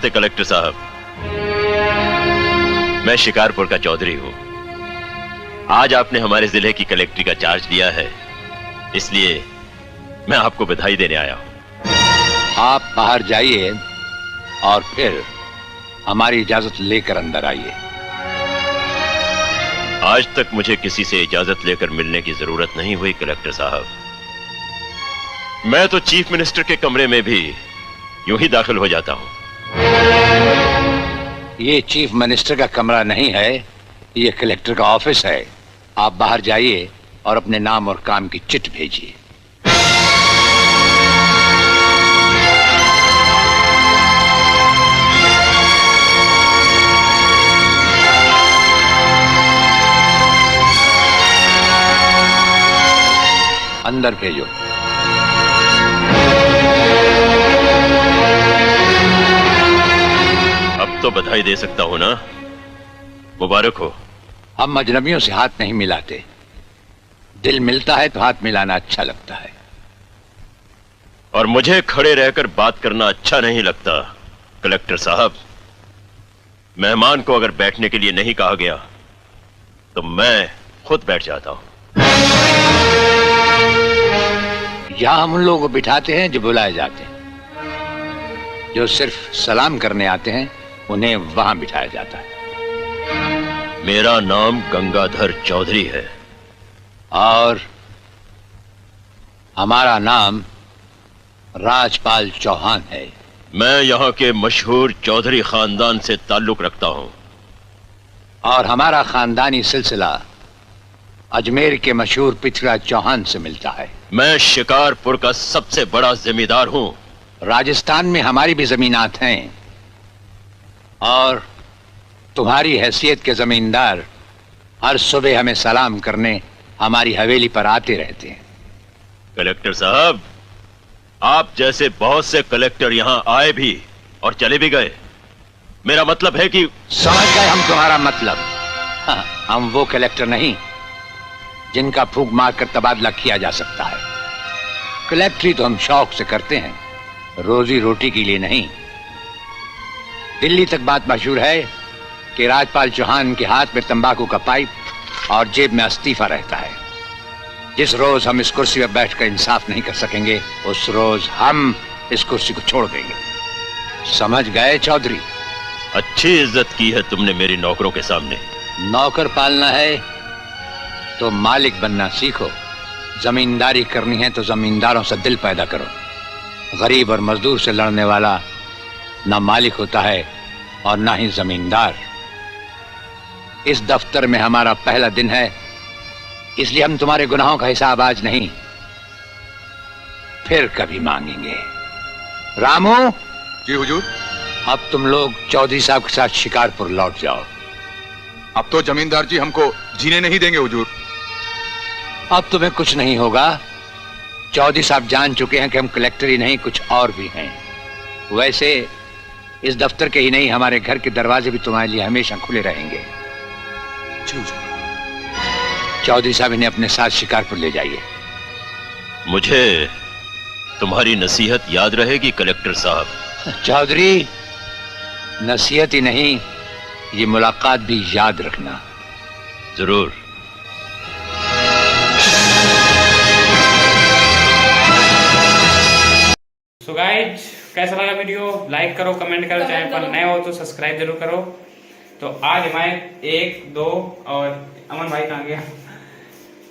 नमस्ते कलेक्टर साहब, मैं शिकारपुर का चौधरी हूं। आज आपने हमारे जिले की कलेक्ट्री का चार्ज लिया है, इसलिए मैं आपको बधाई देने आया हूं। आप बाहर जाइए और फिर हमारी इजाजत लेकर अंदर आइए। आज तक मुझे किसी से इजाजत लेकर मिलने की जरूरत नहीं हुई कलेक्टर साहब। मैं तो चीफ मिनिस्टर के कमरे में भी यूं ही दाखिल हो जाता हूं। ये चीफ मिनिस्टर का कमरा नहीं है, ये कलेक्टर का ऑफिस है। आप बाहर जाइए और अपने नाम और काम की चिट भेजिए। अंदर भेजो। अब तो बधाई दे सकता हूं ना? मुबारक हो। हम अजनबियों से हाथ नहीं मिलाते। दिल मिलता है तो हाथ मिलाना अच्छा लगता है। और मुझे खड़े रहकर बात करना अच्छा नहीं लगता कलेक्टर साहब। मेहमान को अगर बैठने के लिए नहीं कहा गया तो मैं खुद बैठ जाता हूं। यहां हम उन लोगों को बिठाते हैं जो बुलाए जाते हैं। जो सिर्फ सलाम करने आते हैं उन्हें वहां बिठाया जाता है। मेरा नाम गंगाधर चौधरी है और हमारा नाम राजपाल चौहान है। मैं यहाँ के मशहूर चौधरी खानदान से ताल्लुक रखता हूँ। और हमारा खानदानी सिलसिला अजमेर के मशहूर पृथ्वीराज चौहान से मिलता है। मैं शिकारपुर का सबसे बड़ा जमींदार हूँ। राजस्थान में हमारी भी जमीनात हैं और तुम्हारी हैसियत के जमींदार हर सुबह हमें सलाम करने हमारी हवेली पर आते रहते हैं। कलेक्टर साहब, आप जैसे बहुत से कलेक्टर यहाँ आए भी और चले भी गए। मेरा मतलब है कि समझ गए हम तुम्हारा मतलब। हाँ, हम वो कलेक्टर नहीं जिनका फूंक मारकर तबादला किया जा सकता है। कलेक्टरी तो हम शौक से करते हैं, रोजी रोटी के लिए नहीं। दिल्ली तक बात मशहूर है कि राजपाल चौहान के हाथ में तंबाकू का पाइप और जेब में इस्तीफा रहता है। जिस रोज हम इस कुर्सी पर बैठकर इंसाफ नहीं कर सकेंगे उस रोज हम इस कुर्सी को छोड़ देंगे। समझ गए चौधरी? अच्छी इज्जत की है तुमने मेरी नौकरों के सामने। नौकर पालना है तो मालिक बनना सीखो। जमींदारी करनी है तो जमींदारों से दिल पैदा करो। गरीब और मजदूर से लड़ने वाला ना मालिक होता है और ना ही जमींदार। इस दफ्तर में हमारा पहला दिन है, इसलिए हम तुम्हारे गुनाहों का हिसाब आज नहीं फिर कभी मांगेंगे। रामू। जी हुजूर। अब तुम लोग चौधरी साहब के साथ शिकारपुर लौट जाओ। अब तो जमींदार जी हमको जीने नहीं देंगे हुजूर। अब तुम्हें कुछ नहीं होगा। चौधरी साहब जान चुके हैं कि हम कलेक्टर ही नहीं कुछ और भी हैं। वैसे इस दफ्तर के ही नहीं हमारे घर के दरवाजे भी तुम्हारे लिए हमेशा खुले रहेंगे। चौधरी साहब इन्हें अपने साथ शिकारपुर ले जाइए। मुझे तुम्हारी नसीहत याद रहेगी कलेक्टर साहब। चौधरी, नसीहत ही नहीं ये मुलाकात भी याद रखना। जरूर। सो गाइज, कैसा लगा वीडियो? लाइक करो, कमेंट करो, चैनल पर नए हो तो सब्सक्राइब जरूर करो। तो आज हमारे 1, 2 और अमन भाई कहाँ गया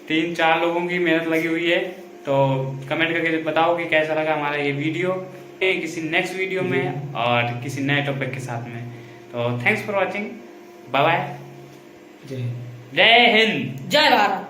3-4 लोगों की मेहनत लगी हुई है। तो कमेंट करके बताओ कि कैसा लगा हमारा ये वीडियो। किसी नेक्स्ट वीडियो में और किसी नए टॉपिक के साथ में। तो thanks for watching. Bye bye. जय हिंद, जय भारत।